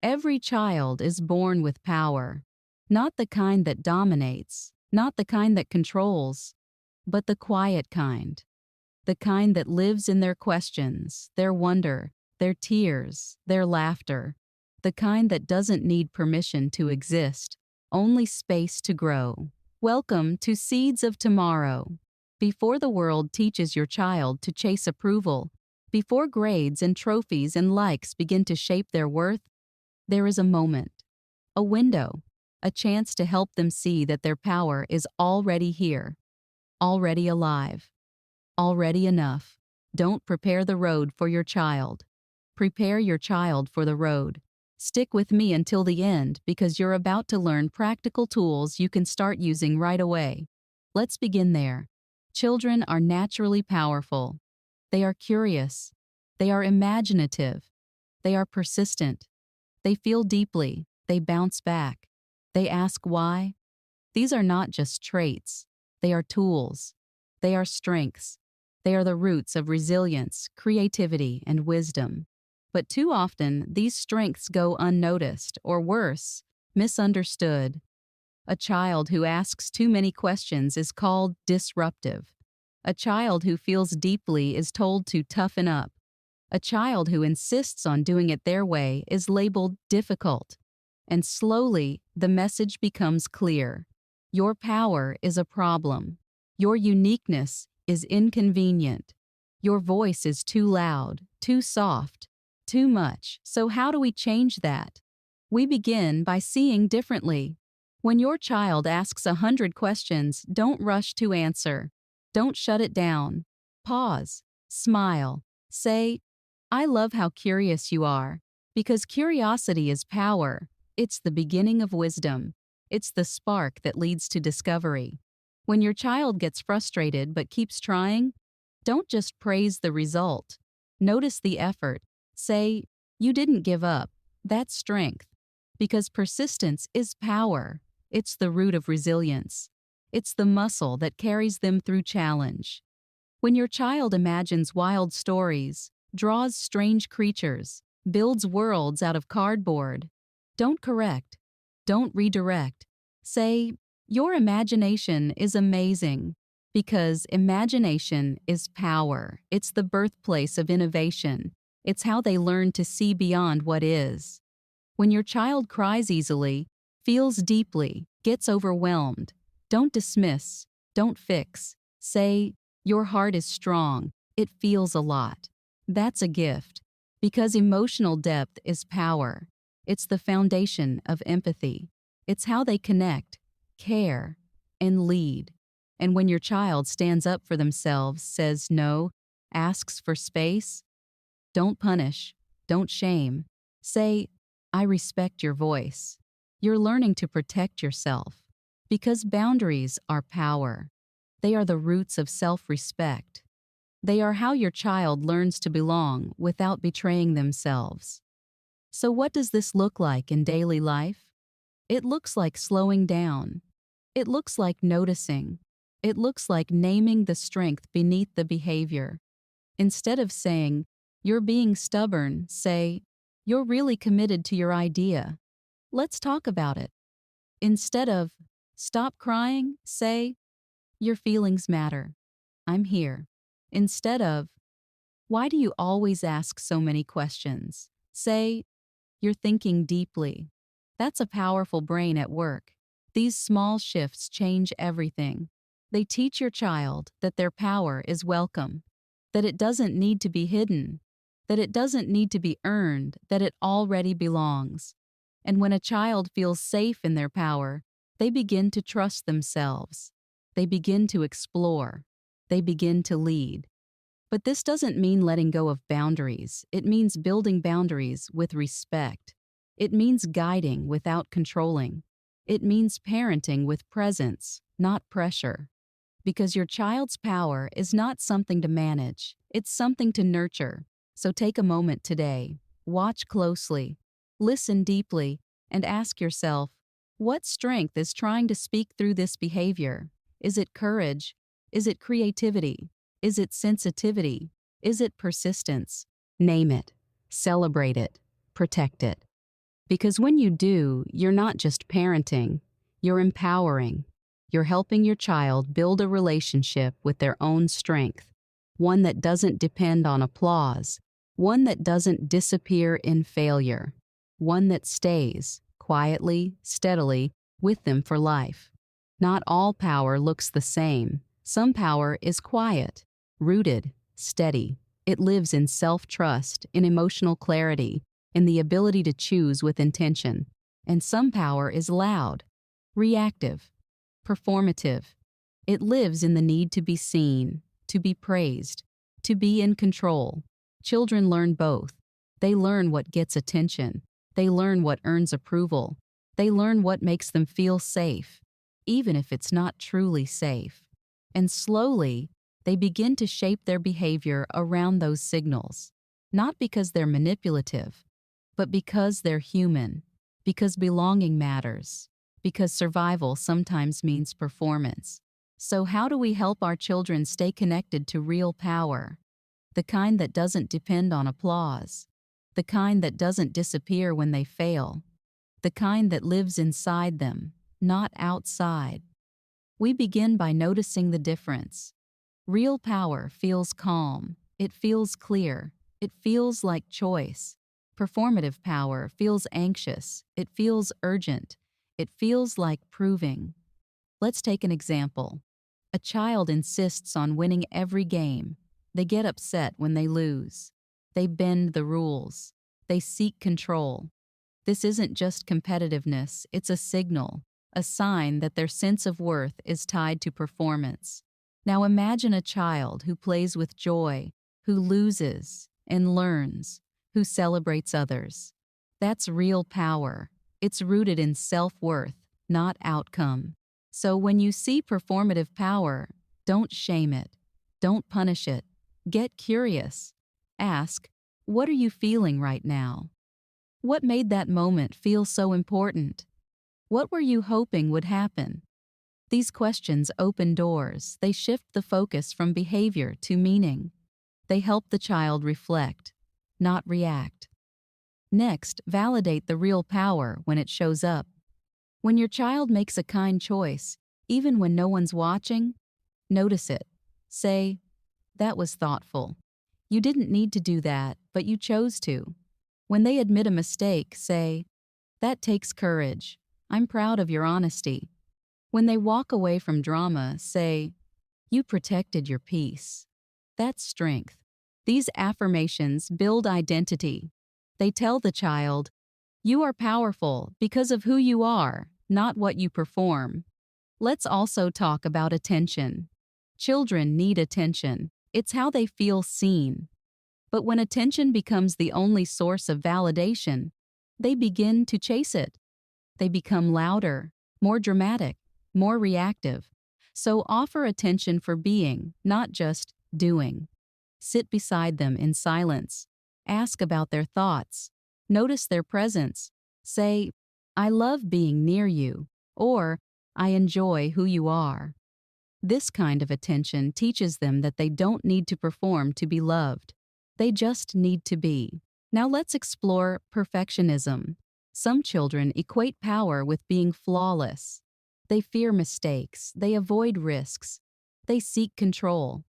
Every child is born with power, not the kind that dominates, not the kind that controls, but the quiet kind, the kind that lives in their questions, their wonder, their tears, their laughter, the kind that doesn't need permission to exist, only space to grow. Welcome to Seeds of Tomorrow. Before the world teaches your child to chase approval, before grades and trophies and likes begin to shape their worth, there is a moment, a window, a chance to help them see that their power is already here, already alive, already enough. Don't prepare the road for your child. Prepare your child for the road. Stick with me until the end because you're about to learn practical tools you can start using right away. Let's begin there. Children are naturally powerful. They are curious. They are imaginative. They are persistent. They feel deeply. They bounce back. They ask why. These are not just traits. They are tools. They are strengths. They are the roots of resilience, creativity, and wisdom. But too often, these strengths go unnoticed, or worse, misunderstood. A child who asks too many questions is called disruptive. A child who feels deeply is told to toughen up. A child who insists on doing it their way is labeled difficult. And slowly, the message becomes clear. Your power is a problem. Your uniqueness is inconvenient. Your voice is too loud, too soft, too much. So how do we change that? We begin by seeing differently. When your child asks 100 questions, don't rush to answer. Don't shut it down. Pause. Smile. Say, I love how curious you are, because curiosity is power. It's the beginning of wisdom. It's the spark that leads to discovery. When your child gets frustrated but keeps trying, don't just praise the result. Notice the effort. Say, you didn't give up. That's strength. Because persistence is power. It's the root of resilience. It's the muscle that carries them through challenge. When your child imagines wild stories, draws strange creatures, builds worlds out of cardboard, don't correct. Don't redirect. Say, your imagination is amazing, because imagination is power. It's the birthplace of innovation. It's how they learn to see beyond what is. When your child cries easily, feels deeply, gets overwhelmed, don't dismiss, don't fix. Say, your heart is strong, it feels a lot. That's a gift, because emotional depth is power. It's the foundation of empathy. It's how they connect, care, and lead. And when your child stands up for themselves, says no, asks for space, don't punish, don't shame. Say, I respect your voice. You're learning to protect yourself. Because boundaries are power. They are the roots of self-respect. They are how your child learns to belong without betraying themselves. So what does this look like in daily life? It looks like slowing down. It looks like noticing. It looks like naming the strength beneath the behavior. Instead of saying, you're being stubborn, say, you're really committed to your idea. Let's talk about it. Instead of, stop crying, say, your feelings matter. I'm here. Instead of, why do you always ask so many questions? Say, you're thinking deeply. That's a powerful brain at work. These small shifts change everything. They teach your child that their power is welcome, that it doesn't need to be hidden, that it doesn't need to be earned, that it already belongs. And when a child feels safe in their power, they begin to trust themselves. They begin to explore. They begin to lead. But this doesn't mean letting go of boundaries. It means building boundaries with respect. It means guiding without controlling. It means parenting with presence, not pressure. Because your child's power is not something to manage. It's something to nurture. So take a moment today. Watch closely. Listen deeply. And ask yourself, what strength is trying to speak through this behavior? Is it courage? Is it creativity? Is it sensitivity? Is it persistence? Name it. Celebrate it. Protect it. Because when you do, you're not just parenting, you're empowering. You're helping your child build a relationship with their own strength, one that doesn't depend on applause, one that doesn't disappear in failure, one that stays, quietly, steadily, with them for life. Not all power looks the same. Some power is quiet, rooted, steady. It lives in self-trust, in emotional clarity, in the ability to choose with intention. And some power is loud, reactive, performative. It lives in the need to be seen, to be praised, to be in control. Children learn both. They learn what gets attention. They learn what earns approval. They learn what makes them feel safe, even if it's not truly safe. And slowly, they begin to shape their behavior around those signals, not because they're manipulative, but because they're human, because belonging matters, because survival sometimes means performance. So how do we help our children stay connected to real power? The kind that doesn't depend on applause, the kind that doesn't disappear when they fail, the kind that lives inside them, not outside. We begin by noticing the difference. Real power feels calm, it feels clear, it feels like choice. Performative power feels anxious, it feels urgent, it feels like proving. Let's take an example. A child insists on winning every game. They get upset when they lose. They bend the rules. They seek control. This isn't just competitiveness, it's a signal, a sign that their sense of worth is tied to performance. Now imagine a child who plays with joy, who loses and learns, who celebrates others. That's real power. It's rooted in self-worth, not outcome. So when you see performative power, don't shame it. Don't punish it. Get curious. Ask, what are you feeling right now? What made that moment feel so important? What were you hoping would happen? These questions open doors. They shift the focus from behavior to meaning. They help the child reflect, not react. Next, validate the real power when it shows up. When your child makes a kind choice, even when no one's watching, notice it. Say, "That was thoughtful. You didn't need to do that, but you chose to." When they admit a mistake, say, "That takes courage. I'm proud of your honesty." When they walk away from drama, say, "You protected your peace." That's strength. These affirmations build identity. They tell the child, you are powerful because of who you are, not what you perform. Let's also talk about attention. Children need attention. It's how they feel seen. But when attention becomes the only source of validation, they begin to chase it. They become louder, more dramatic, more reactive. So offer attention for being, not just doing. Sit beside them in silence. Ask about their thoughts. Notice their presence. Say, "I love being near you," or "I enjoy who you are." This kind of attention teaches them that they don't need to perform to be loved. They just need to be. Now let's explore perfectionism. Some children equate power with being flawless. They fear mistakes. They avoid risks. They seek control.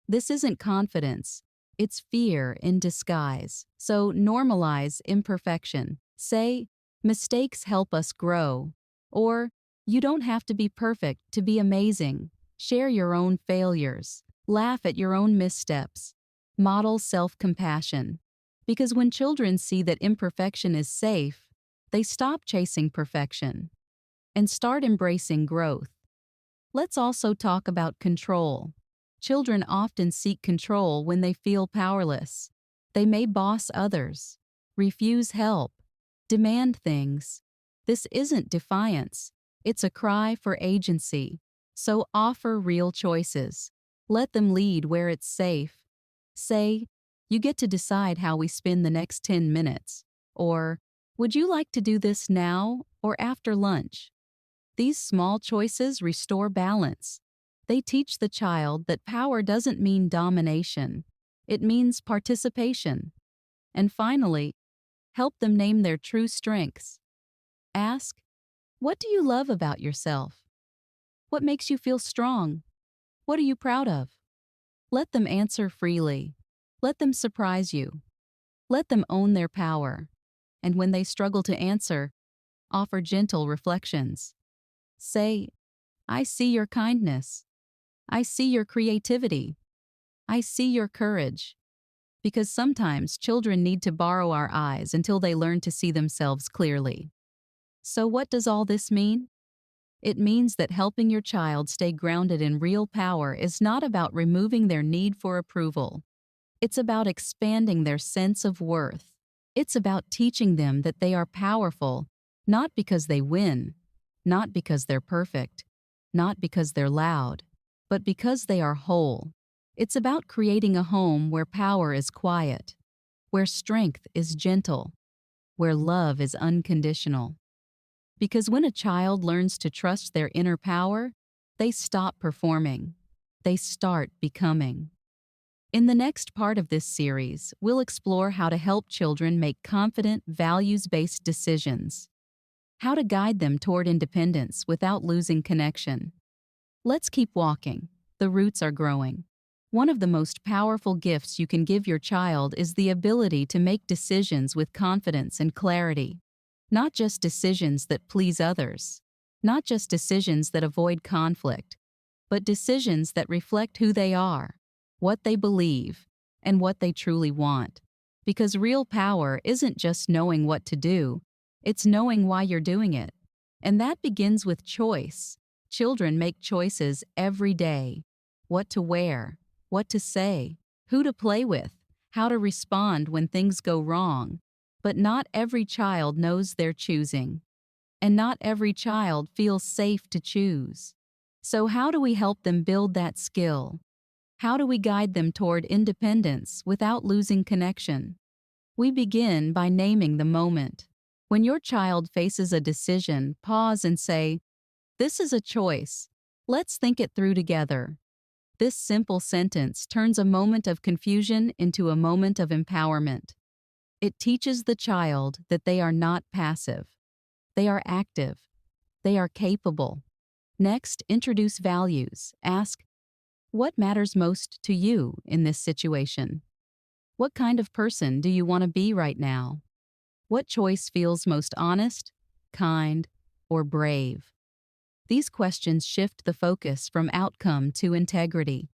This isn't confidence. It's fear in disguise. So normalize imperfection. Say, "Mistakes help us grow." Or, "You don't have to be perfect to be amazing." Share your own failures. Laugh at your own missteps. Model self-compassion. Because when children see that imperfection is safe, they stop chasing perfection and start embracing growth. Let's also talk about control. Children often seek control when they feel powerless. They may boss others, refuse help, demand things. This isn't defiance. It's a cry for agency. So offer real choices. Let them lead where it's safe. Say, "You get to decide how we spend the next 10 minutes. Or, "Would you like to do this now or after lunch?" These small choices restore balance. They teach the child that power doesn't mean domination. It means participation. And finally, Help them name their true strengths. Ask, what do you love about yourself? What makes you feel strong? What are you proud of? Let them answer freely. Let them surprise you. Let them own their power. And when they struggle to answer, offer gentle reflections. Say, I see your kindness. I see your creativity. I see your courage. Because sometimes children need to borrow our eyes until they learn to see themselves clearly. So what does all this mean? It means that helping your child stay grounded in real power is not about removing their need for approval. It's about expanding their sense of worth. It's about teaching them that they are powerful, not because they win, not because they're perfect, not because they're loud, but because they are whole. It's about creating a home where power is quiet, where strength is gentle, where love is unconditional. Because when a child learns to trust their inner power, they stop performing. They start becoming. In the next part of this series, we'll explore how to help children make confident, values-based decisions, how to guide them toward independence without losing connection. Let's keep walking. The roots are growing. One of the most powerful gifts you can give your child is the ability to make decisions with confidence and clarity. Not just decisions that please others, not just decisions that avoid conflict, but decisions that reflect who they are, what they believe, and what they truly want. Because real power isn't just knowing what to do, it's knowing why you're doing it. And that begins with choice. Children make choices every day. What to wear, what to say, who to play with, how to respond when things go wrong. But not every child knows they're choosing. And not every child feels safe to choose. So how do we help them build that skill? How do we guide them toward independence without losing connection? We begin by naming the moment. When your child faces a decision, pause and say, "This is a choice. Let's think it through together." This simple sentence turns a moment of confusion into a moment of empowerment. It teaches the child that they are not passive. They are active. They are capable. Next, introduce values. Ask, what matters most to you in this situation? What kind of person do you want to be right now? What choice feels most honest, kind, or brave? These questions shift the focus from outcome to integrity.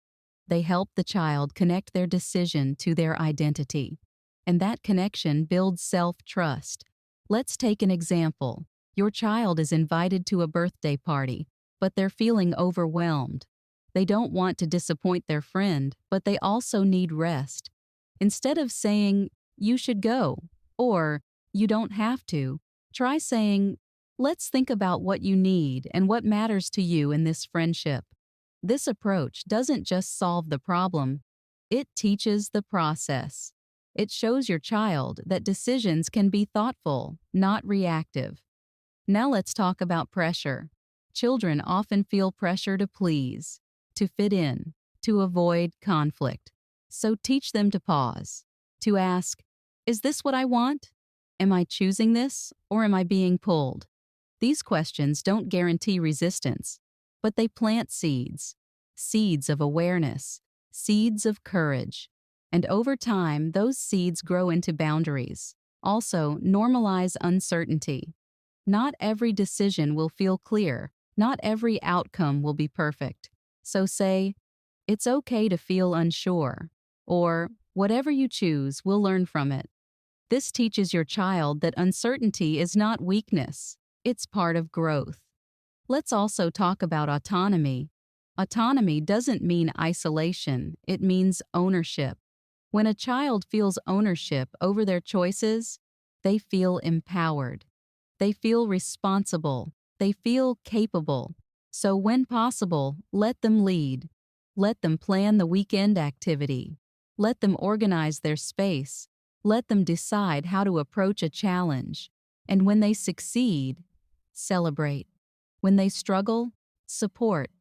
They help the child connect their decision to their identity. And that connection builds self-trust. Let's take an example. Your child is invited to a birthday party, but they're feeling overwhelmed. They don't want to disappoint their friend, but they also need rest. Instead of saying, "You should go," or "You don't have to," try saying, "Let's think about what you need and what matters to you in this friendship." This approach doesn't just solve the problem, it teaches the process. It shows your child that decisions can be thoughtful, not reactive. Now let's talk about pressure. Children often feel pressure to please, to fit in, to avoid conflict. So teach them to pause, to ask, "Is this what I want? Am I choosing this, or am I being pulled?" These questions don't guarantee resistance, but they plant seeds, seeds of awareness, seeds of courage. And over time, those seeds grow into boundaries. Also, normalize uncertainty. Not every decision will feel clear. Not every outcome will be perfect. So say, "It's okay to feel unsure," or "Whatever you choose, we'll learn from it." This teaches your child that uncertainty is not weakness. It's part of growth. Let's also talk about autonomy. Autonomy doesn't mean isolation. It means ownership. When a child feels ownership over their choices, they feel empowered. They feel responsible. They feel capable. So when possible, let them lead. Let them plan the weekend activity. Let them organize their space. Let them decide how to approach a challenge. And when they succeed, celebrate. When they struggle, support.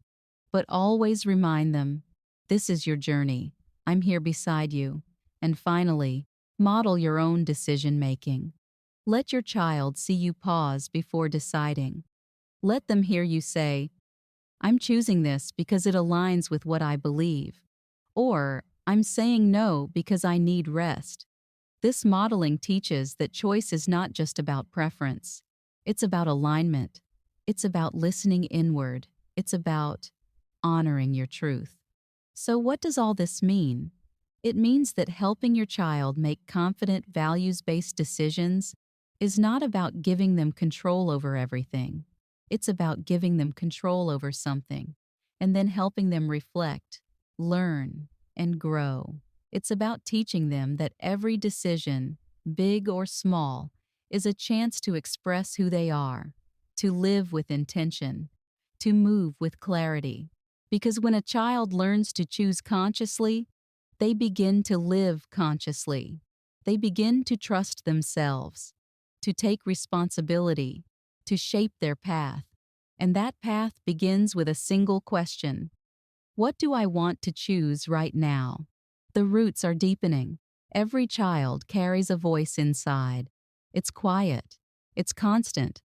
But always remind them, this is your journey. I'm here beside you. And finally, model your own decision-making. Let your child see you pause before deciding. Let them hear you say, I'm choosing this because it aligns with what I believe. Or, I'm saying no because I need rest. This modeling teaches that choice is not just about preference. It's about alignment. It's about listening inward. It's about honoring your truth. So, what does all this mean? It means that helping your child make confident, values based decisions is not about giving them control over everything. It's about giving them control over something and then helping them reflect, learn, and grow. It's about teaching them that every decision, big or small, is a chance to express who they are, to live with intention, to move with clarity. Because when a child learns to choose consciously, they begin to live consciously. They begin to trust themselves, to take responsibility, to shape their path. And that path begins with a single question: what do I want to choose right now? The roots are deepening. Every child carries a voice inside. It's quiet, it's constant,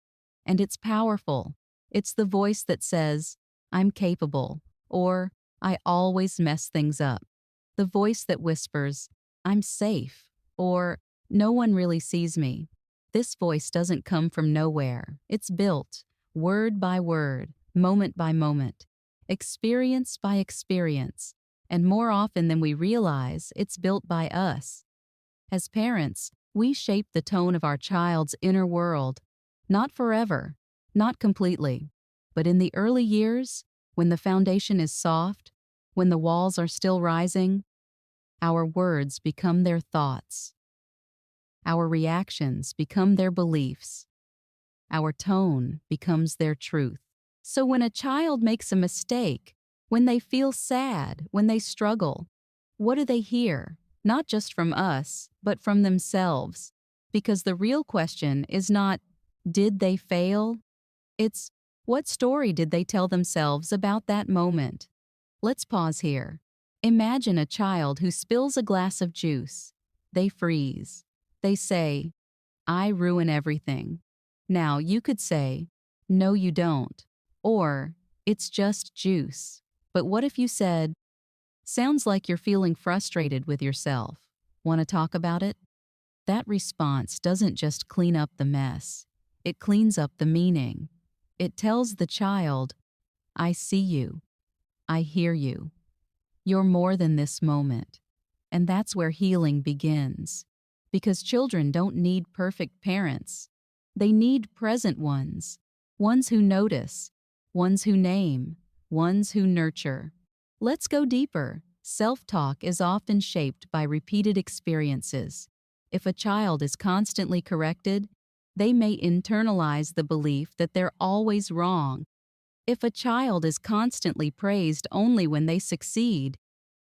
and it's powerful. It's the voice that says, I'm capable, or I always mess things up. The voice that whispers, I'm safe, or no one really sees me. This voice doesn't come from nowhere. It's built, word by word, moment by moment, experience by experience, and more often than we realize, it's built by us. As parents, we shape the tone of our child's inner world, not forever, not completely, but in the early years, when the foundation is soft, when the walls are still rising, our words become their thoughts. Our reactions become their beliefs. Our tone becomes their truth. So when a child makes a mistake, when they feel sad, when they struggle, what do they hear? Not just from us, but from themselves. Because the real question is not, did they fail? It's, what story did they tell themselves about that moment? Let's pause here. Imagine a child who spills a glass of juice. They freeze. They say, I ruin everything. Now, you could say, no, you don't. Or, it's just juice. But what if you said, sounds like you're feeling frustrated with yourself. Want to talk about it? That response doesn't just clean up the mess. It cleans up the meaning. It tells the child, I see you. I hear you. You're more than this moment. And that's where healing begins. Because children don't need perfect parents. They need present ones. Ones who notice. Ones who name. Ones who nurture. Let's go deeper. Self-talk is often shaped by repeated experiences. If a child is constantly corrected, they may internalize the belief that they're always wrong. If a child is constantly praised only when they succeed,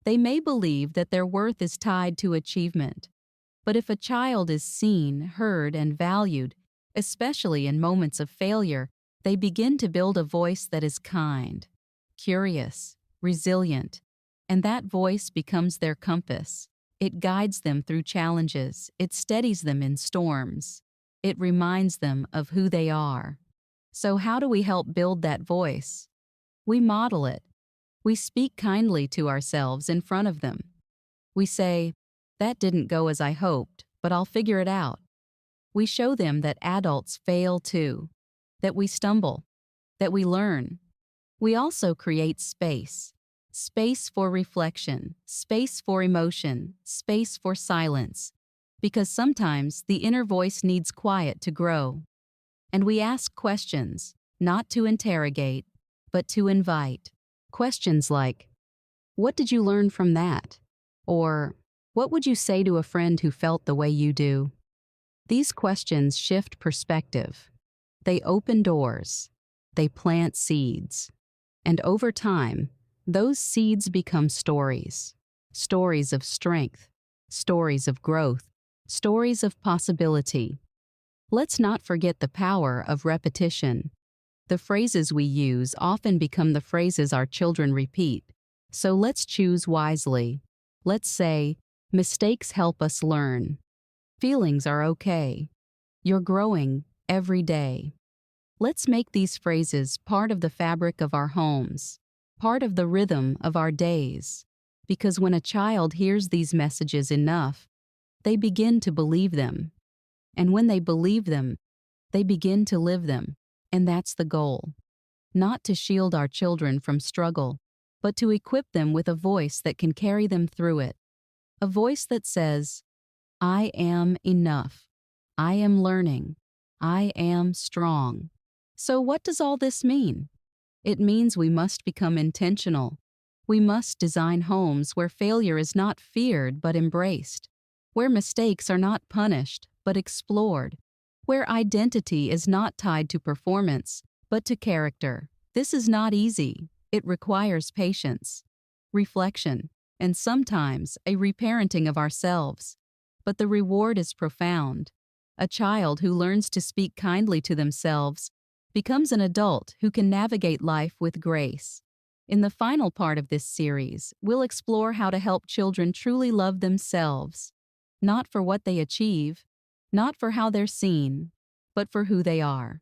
they may believe that their worth is tied to achievement. But if a child is seen, heard, and valued, especially in moments of failure, they begin to build a voice that is kind, curious, resilient, and that voice becomes their compass. It guides them through challenges. It steadies them in storms. It reminds them of who they are. So how do we help build that voice? We model it. We speak kindly to ourselves in front of them. We say, that didn't go as I hoped, but I'll figure it out. We show them that adults fail too, that we stumble, that we learn. We also create space. Space for reflection, space for emotion, space for silence. Because sometimes the inner voice needs quiet to grow. And we ask questions, not to interrogate, but to invite. Questions like, what did you learn from that? Or, what would you say to a friend who felt the way you do? These questions shift perspective. They open doors. They plant seeds. And over time, those seeds become stories. Stories of strength. Stories of growth. Stories of possibility. Let's not forget the power of repetition. The phrases we use often become the phrases our children repeat. So let's choose wisely. Let's say, mistakes help us learn. Feelings are okay. You're growing every day. Let's make these phrases part of the fabric of our homes, part of the rhythm of our days. Because when a child hears these messages enough, they begin to believe them. And when they believe them, they begin to live them. And that's the goal. Not to shield our children from struggle, but to equip them with a voice that can carry them through it. A voice that says, I am enough. I am learning. I am strong. So what does all this mean? It means we must become intentional. We must design homes where failure is not feared but embraced, where mistakes are not punished but explored, where identity is not tied to performance but to character. This is not easy. It requires patience, reflection, and sometimes a reparenting of ourselves. But the reward is profound. A child who learns to speak kindly to themselves becomes an adult who can navigate life with grace. In the final part of this series, we'll explore how to help children truly love themselves, not for what they achieve, not for how they're seen, but for who they are.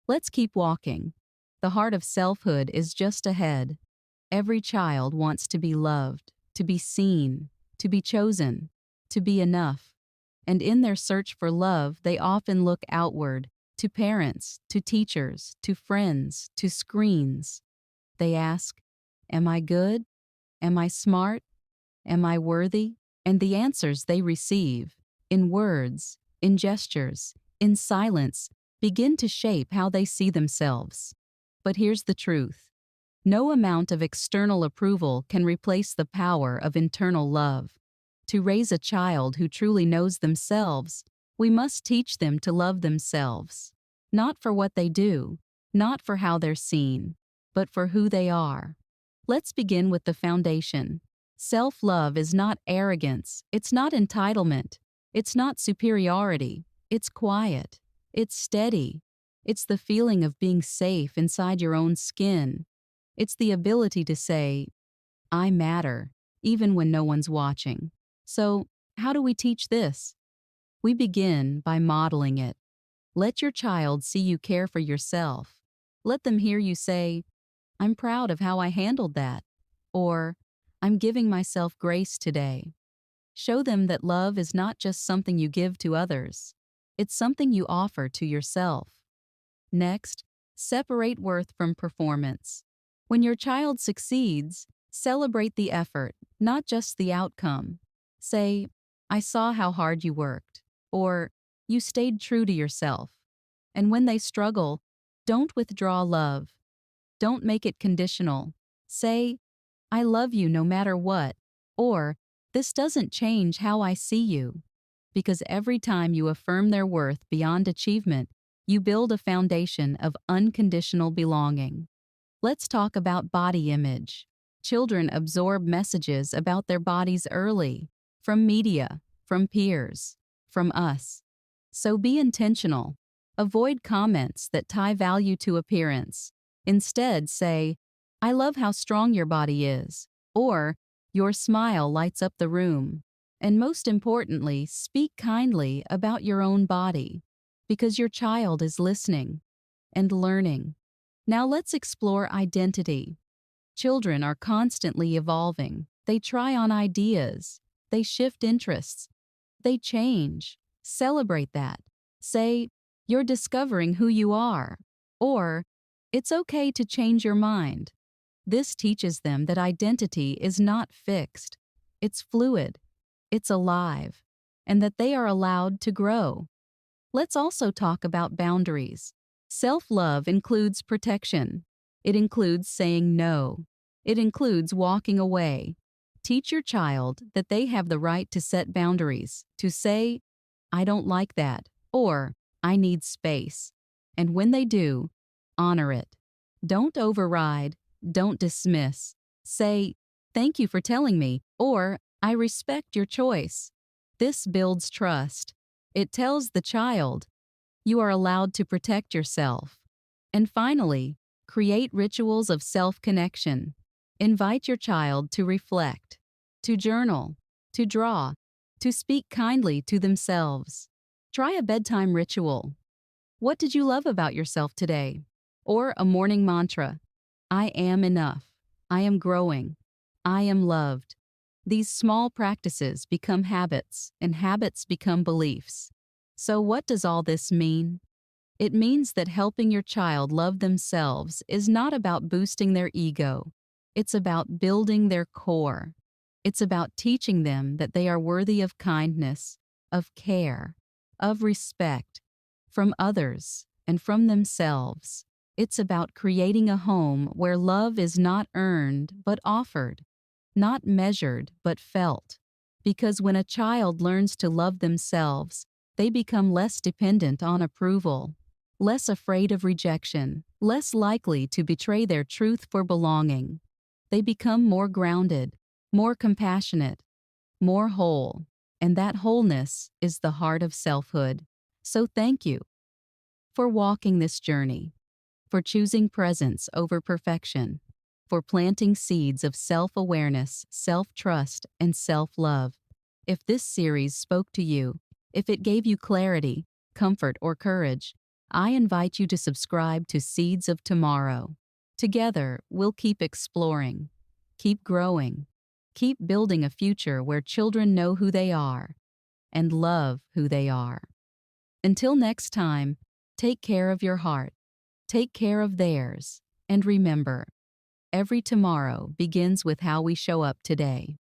Let's keep walking. The heart of selfhood is just ahead. Every child wants to be loved, to be seen, to be chosen, to be enough. And in their search for love, they often look outward, to parents, to teachers, to friends, to screens. They ask, am I good? Am I smart? Am I worthy? And the answers they receive, in words, in gestures, in silence, begin to shape how they see themselves. But here's the truth. No amount of external approval can replace the power of internal love. To raise a child who truly knows themselves, we must teach them to love themselves, not for what they do, not for how they're seen, but for who they are. Let's begin with the foundation. Self-love is not arrogance, it's not entitlement, it's not superiority, it's quiet, it's steady, it's the feeling of being safe inside your own skin. It's the ability to say, I matter, even when no one's watching. So, how do we teach this? We begin by modeling it. Let your child see you care for yourself. Let them hear you say, I'm proud of how I handled that, or I'm giving myself grace today. Show them that love is not just something you give to others. It's something you offer to yourself. Next, separate worth from performance. When your child succeeds, celebrate the effort, not just the outcome. Say, I saw how hard you worked, or you stayed true to yourself. And when they struggle, don't withdraw love. Don't make it conditional. Say, I love you no matter what, or this doesn't change how I see you. Because every time you affirm their worth beyond achievement, you build a foundation of unconditional belonging. Let's talk about body image. Children absorb messages about their bodies early, from media, from peers, from us. So be intentional. Avoid comments that tie value to appearance. Instead, say, I love how strong your body is, or your smile lights up the room. And most importantly, speak kindly about your own body, because your child is listening and learning. Now let's explore identity. Children are constantly evolving. They try on ideas. They shift interests. They change. Celebrate that. Say, you're discovering who you are. Or, it's okay to change your mind. This teaches them that identity is not fixed. It's fluid. It's alive. And that they are allowed to grow. Let's also talk about boundaries. Self-love includes protection. It includes saying no. It includes walking away. Teach your child that they have the right to set boundaries, to say, I don't like that, or I need space. And when they do, honor it. Don't override, don't dismiss. Say, thank you for telling me, or I respect your choice. This builds trust. It tells the child, you are allowed to protect yourself. And finally, create rituals of self-connection. Invite your child to reflect, to journal, to draw, to speak kindly to themselves. Try a bedtime ritual. What did you love about yourself today? Or a morning mantra. I am enough. I am growing. I am loved. These small practices become habits, and habits become beliefs. So, what does all this mean? It means that helping your child love themselves is not about boosting their ego. It's about building their core. It's about teaching them that they are worthy of kindness, of care, of respect, from others and from themselves. It's about creating a home where love is not earned but offered, not measured but felt. Because when a child learns to love themselves, they become less dependent on approval, less afraid of rejection, less likely to betray their truth for belonging. They become more grounded, more compassionate, more whole, and that wholeness is the heart of selfhood. So thank you for walking this journey, for choosing presence over perfection, for planting seeds of self-awareness, self-trust, and self-love. If this series spoke to you, if it gave you clarity, comfort, or courage, I invite you to subscribe to Seeds of Tomorrow. Together, we'll keep exploring, keep growing, keep building a future where children know who they are and love who they are. Until next time, take care of your heart, take care of theirs, and remember, every tomorrow begins with how we show up today.